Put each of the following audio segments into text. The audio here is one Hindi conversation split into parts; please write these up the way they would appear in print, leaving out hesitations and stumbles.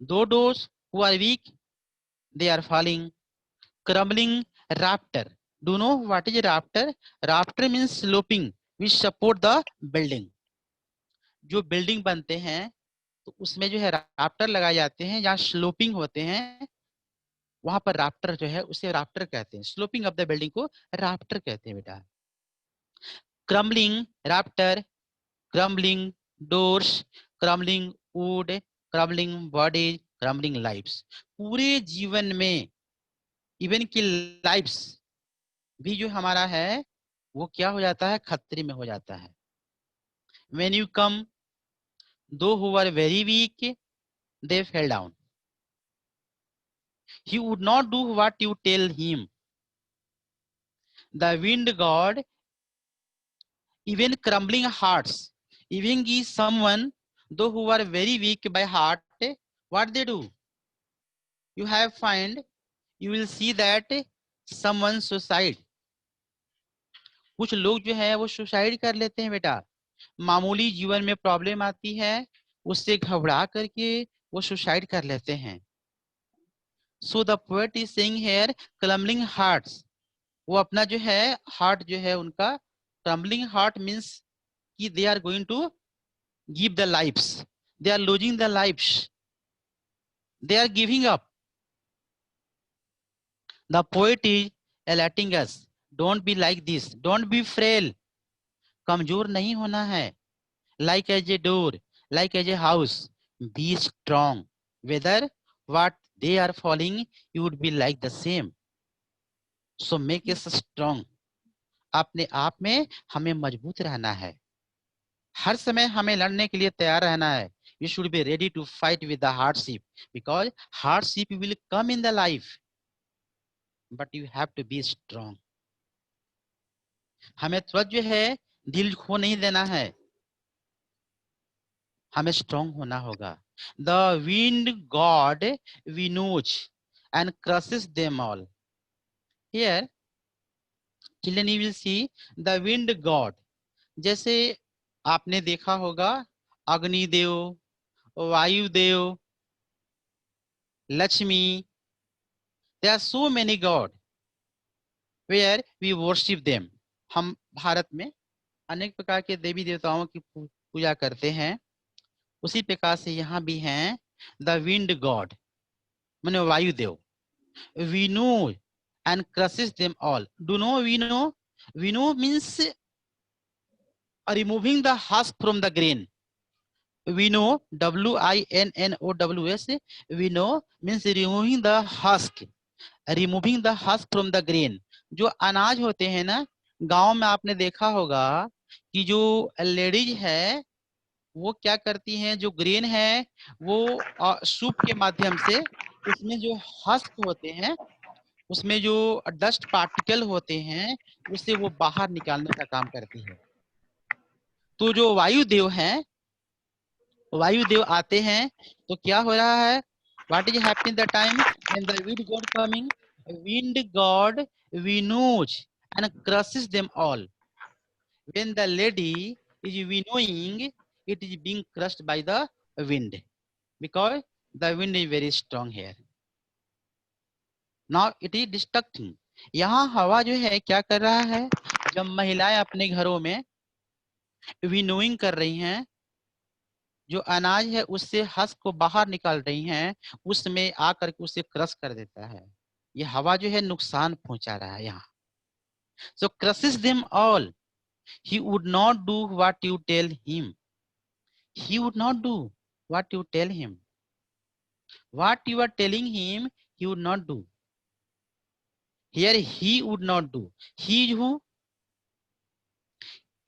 Those who are weak, they are falling. Crumbling rafter. Do you know what is a rafter? Rafter means sloping which support the building. जो बिल्डिंग बनते हैं तो उसमें जो है राफ्टर लगाए जाते हैं, जहाँ स्लोपिंग होते हैं वहां पर राफ्टर जो है उसे राफ्टर कहते हैं। स्लोपिंग ऑफ द बिल्डिंग को राफ्टर कहते हैं बेटा। Crumbling rafter, crumbling doors, crumbling wood, crumbling bodies, crumbling lifes. पूरे जीवन में इवन की लाइफ्स भी जो हमारा है वो क्या हो जाता है, खतरे में हो जाता है। When you come, those who were very weak, they fell down. He would not do what you tell him. The wind god, even crumbling hearts, even is someone, though who are very weak by heart, what they do? You have find, you will see that someone suicide. कुछ लोग जो है वो सुसाइड कर लेते हैं बेटा। मामूली जीवन में प्रॉब्लम आती है, उससे घबरा करके वो सुसाइड कर लेते हैं। So the poet is saying here crumbling hearts, वो अपना जो है हार्ट जो है उनका, क्रम्बलिंग हार्ट मीन्स कि they are going to give the lifes, they are losing the lifes, they are giving up. The poet is alerting us, don't be like this, don't be frail, कमजोर नहीं होना है। Like as a door, like as a house, be strong, whether what they are falling you would be like the same, so make us strong। अपने आप में हमें मजबूत रहना है, हर समय हमें लड़ने के लिए तैयार रहना है। You should be ready to fight with the hardship because hardship will come in the life, but you have to be strong। हमें तुरंत जो है दिल खो नहीं देना है, हमें स्ट्रांग होना होगा। The wind god winnows and crushes them all. Here children you will see the wind god, जैसे आपने देखा होगा Agnidev, Vayudev, Lakshmi, there are so many god where we worship them. हम भारत में अनेक प्रकार के देवी देवताओं की पूजा करते हैं, उसी प्रकार से यहाँ भी हैं द विंड गॉड माने Vayudev. Winnow and crushes them all. Do know winnow? Winnow means removing the husk from the grain. winnow, winnows, winnow means removing the husk, removing the husk from the grain। जो अनाज होते हैं ना, गांव में आपने देखा होगा कि जो लेडीज है वो क्या करती हैं, जो ग्रेन है वो सूप के माध्यम से उसमें जो हस्क होते हैं, उसमें जो डस्ट पार्टिकल होते हैं उससे वो बाहर निकालने का काम करती है। तो जो वायुदेव हैं, वायुदेव आते हैं तो क्या हो रहा है, what is happening the time when the wind god coming, wind god winnows and crushes them all. When the lady is winnowing, it is being crushed by the wind because the wind is very strong here. Now it is destructing. यहाँ हवा जो है क्या कर रहा है, जब महिलाएं अपने घरों में विनोइंग कर रही हैं, जो अनाज है उससे हस्क को बाहर निकाल रही हैं, उसमें आकर के उसे क्रश कर देता है। ये हवा जो है नुकसान पहुंचा रहा है यहाँ। So crushes them all, he would not do what you tell him, he would not do what you tell him, what you are telling him he would not do. Here he would not do, he is who?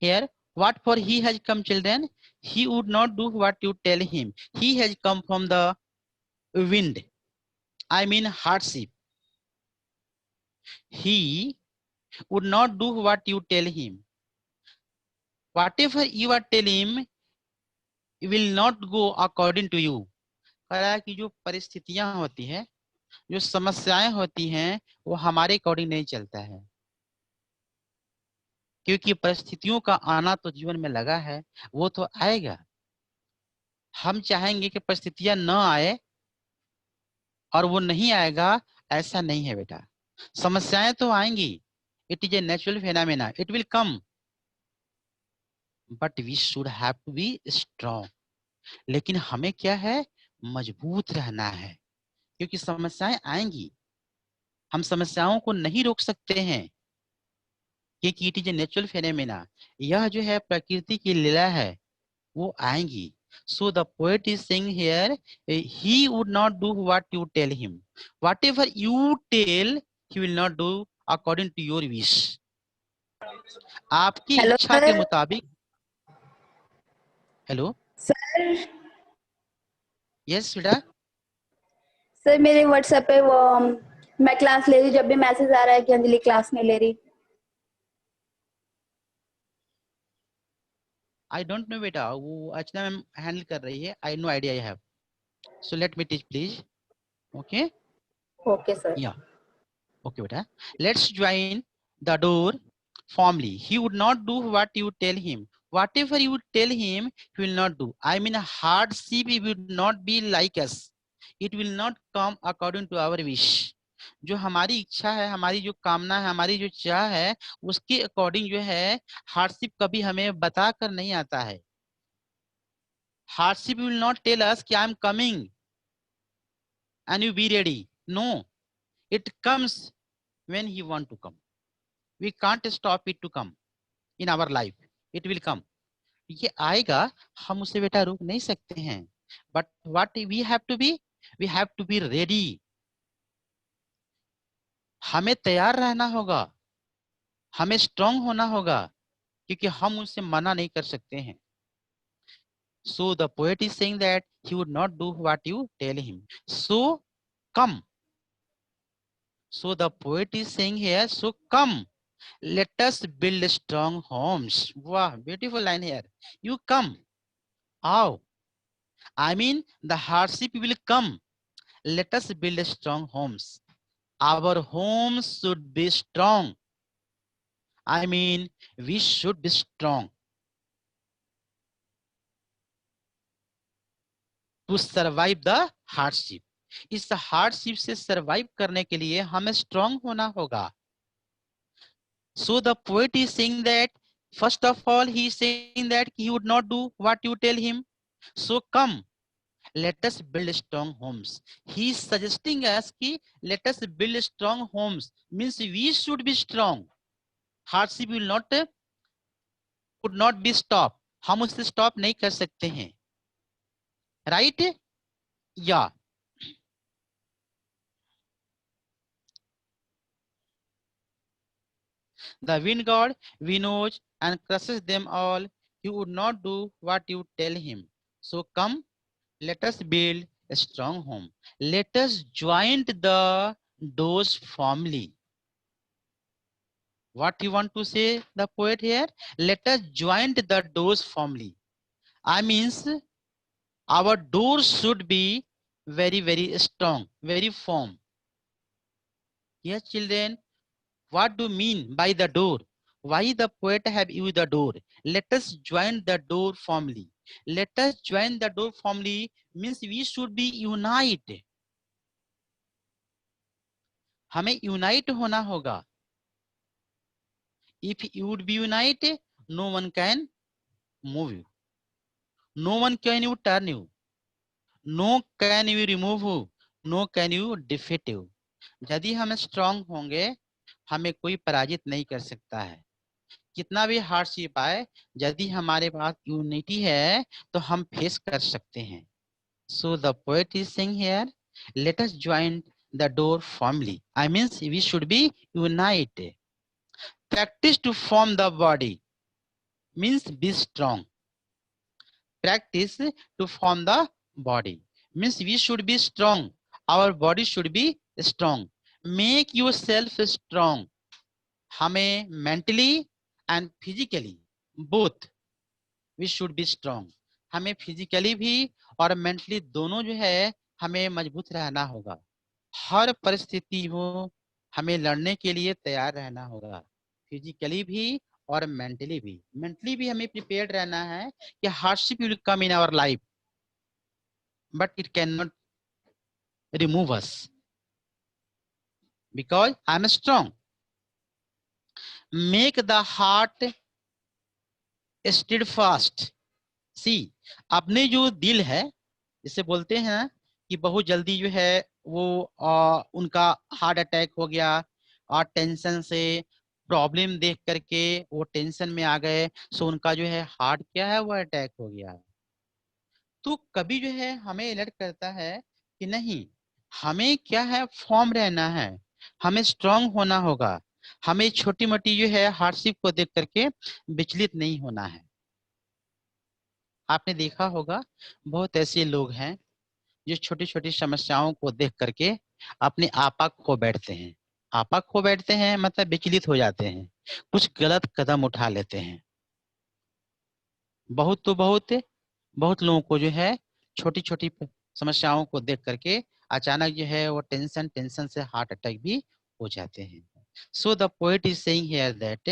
Here, what for he has come, children? He would not do what you tell him. He has come from the wind, I mean hardship. He would not do what you tell him. Whatever you are telling him will not go according to you। कह रहा है कि जो परिस्थितियां होती हैं, जो समस्याएं होती हैं, वो हमारे अकॉर्डिंग नहीं चलता है, क्योंकि परिस्थितियों का आना तो जीवन में लगा है, वो तो आएगा। हम चाहेंगे कि परिस्थितियां न आए, और वो नहीं आएगा, ऐसा नहीं है बेटा। समस्याएं तो आएंगी, it is a natural phenomena, it will come, but we should have to be strong. लेकिन हमें क्या है, मजबूत रहना है, क्योंकि समस्याएं आएंगी, हम समस्याओं को नहीं रोक सकते हैं, क्योंकि it is a natural phenomena, यह जो है प्रकृति की लीला है, वो आएंगी। So the poet is saying here, he would not do what you tell him, whatever you tell he will not do according to your wish. आपकी हेलो इच्छा के सर। मुताबिक। हेलो, सर यस बेटा। सर मेरे व्हाट्सएप पे वो मैं क्लास ले रही, जब भी मैसेज आ रहा है कि अंजलि क्लास नहीं ले रही। आई डोंट नो बेटा, वो अर्चना मैम हैंडल कर रही है, I no idea I have, so let me teach please. Okay, okay sir. Yeah okay बेटा, let's join the door formally. He would not do what you tell him, whatever you tell him he will not do. I mean hardship will not be like us, it will not come according to our wish. जो हमारी इच्छा है, हमारी जो कामना है, हमारी जो चाह है, उसके अकॉर्डिंग जो है हार्डशिप कभी हमें बता कर नहीं आता है। Hardship will not tell us कि I am coming and you be ready. No, it comes when he want to come. We can't stop it to come in our life. It will come. ये आएगा, हम उसे बेटा रोक नहीं सकते हैं, but what we have to be, we have to be ready. हमें तैयार रहना होगा, हमें स्ट्रांग होना होगा, क्योंकि हम उसे मना नहीं कर सकते हैं। So the poet is saying that he would not do what you tell him. So come. So the poet is saying here, so come. Let us build strong homes. Wow, beautiful line here. You come. How? I mean, the hardship will come. Let us build strong homes. Our homes should be strong. I mean, we should be strong to survive the hardship. इस हार्डशिप से सरवाइव करने के लिए हमें स्ट्रांग होना होगा। So the poet is saying that, first of all, he is saying that he would not do what you tell him. So come, let us build strong homes. He is suggesting us कि let us build strong homes, means we should be strong. Hardship will not, would not be stop. हम उससे stop नहीं कर सकते हैं, right? Yeah. The wind god winnows and crushes them all. He would not do what you tell him. So come, let us build a strong home. Let us join the doors firmly. What you want to say, the poet here? Let us join the doors firmly. I means our doors should be very, very strong, very firm. Yes, children, what do you mean by the door? Why the poet have used the door? Let us join the door firmly. Let us join the door firmly means we should be united. हमें यूनाइट होना होगा। If you would be united, no one can move you. No one can you turn you. No can you remove you. No can you defeat you. यदि हम स्ट्रांग होंगे, हमें कोई पराजित नहीं कर सकता है। कितना भी हार्डशिप आए, यदि हमारे पास यूनिटी है तो हम फेस कर सकते हैं। So the poet is saying here, let us join the door firmly. I mean, we should be united. Practice to form the body means be strong. Practice to form the body means we should be strong. Our body should be strong. Make yourself strong. हमें mentally and physically both we should be strong. हमें physically भी और mentally दोनों जो है हमें मजबूत रहना होगा। हर परिस्थिति हो हमें लड़ने के लिए तैयार रहना होगा, फिजिकली भी और मेंटली भी। मेंटली भी हमें प्रिपेयर्ड रहना है कि hardship will come in our life, but it can not remove us because I am strong. Make the heart steadfast. See, अपने जो दिल है, जिसे बोलते हैं ना कि बहुत जल्दी जो है वो उनका हार्ट अटैक हो गया और टेंशन से प्रॉब्लम देख करके वो टेंशन में आ गए, सो उनका जो है हार्ट क्या है वो अटैक हो गया। तो कभी जो है हमें अलर्ट करता है कि नहीं, हमें क्या है फॉर्म रहना है, हमें स्ट्रांग होना होगा, हमें छोटी मोटी जो है हार्डशिप को देख करके विचलित नहीं होना है। आपने देखा होगा बहुत ऐसे लोग हैं जो छोटी छोटी समस्याओं को देख करके अपने आपा खो बैठते हैं। आपा खो बैठते हैं मतलब विचलित हो जाते हैं, कुछ गलत कदम उठा लेते हैं। बहुत तो बहुत लोगों को जो है छोटी छोटी समस्याओं को देख करके अचानक जो है वो टेंशन से हार्ट अटैक भी हो जाते हैं। So the poet is saying here that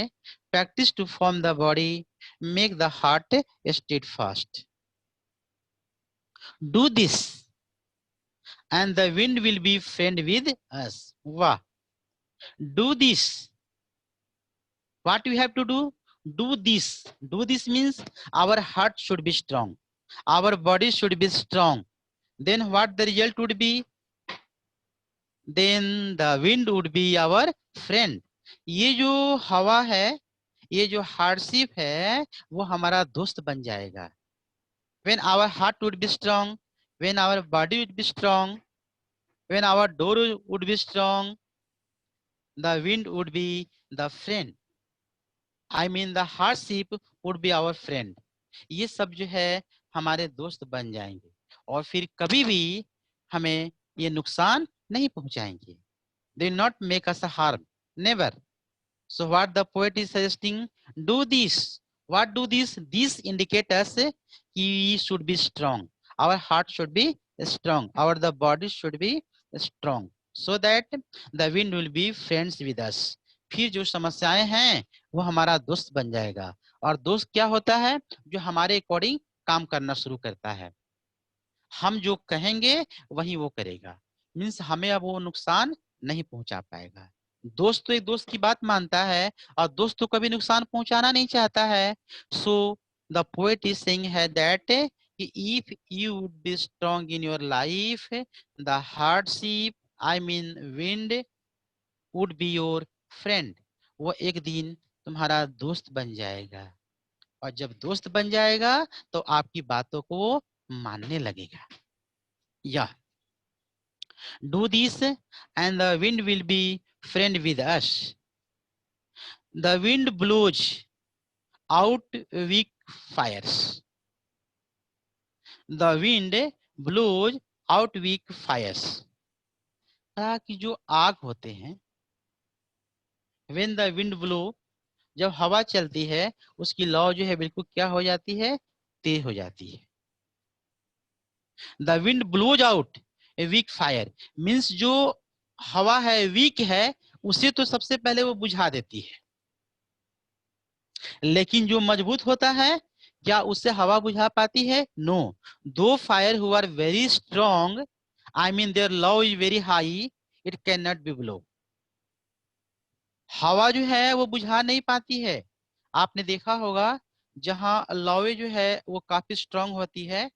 practice to form the body make the heart steadfast. Do this and the wind will be friend with us. Wow. Do this. What we have to do? Do this. Do this means our heart should be strong, our body should be strong. Then what the result would be? Then the wind would be our friend. ये जो हवा है, ये जो हार्डशिप है, वो हमारा दोस्त बन जाएगा। When our heart would be strong, when our body would be strong, when our door would be strong, the wind would be the friend. I mean the hardship would be our friend. ये सब जो है हमारे दोस्त बन जाएंगे और फिर कभी भी हमें ये नुकसान नहीं पहुंचाएंगे। They will not make us a harm. Never. So what the poet is suggesting, do this. What do this? This indicates us we should be strong. Our heart should be strong. Our the body should be strong. So that the wind will be friends with us. फिर जो समस्याएं हैं वो हमारा दोस्त बन जाएगा। और दोस्त क्या होता है? जो हमारे अकॉर्डिंग काम करना शुरू करता है। हम जो कहेंगे वही वो करेगा। मीन्स हमें अब वो नुकसान नहीं पहुंचा पाएगा। दोस्त तो एक दोस्त की बात मानता है और दोस्त तो कभी नुकसान पहुंचाना नहीं चाहता है। So the poet is saying है that if you would be strong in your life, the hardship I mean wind would be your friend. वो एक दिन तुम्हारा दोस्त बन जाएगा और जब दोस्त बन जाएगा तो आपकी बातों को वो मानने लगेगा। या do this and the wind will be friend with us. The wind blows out weak fires. The wind blows out weak fires. कि जो आग होते हैं, when the wind blow, जब हवा चलती है उसकी लौ जो है बिल्कुल क्या हो जाती है? तेज हो जाती है। The wind blows out a weak fire means जो हवा है वीक है उसे तो सबसे पहले वो बुझा देती है, लेकिन जो मजबूत होता है क्या उससे हवा बुझा पाती है? No. Though fire who are very strong, I mean their love is very high, it can not be blow. हवा जो है वो बुझा नहीं पाती है। आपने देखा होगा जहां लौ जो है वो काफी स्ट्रांग होती है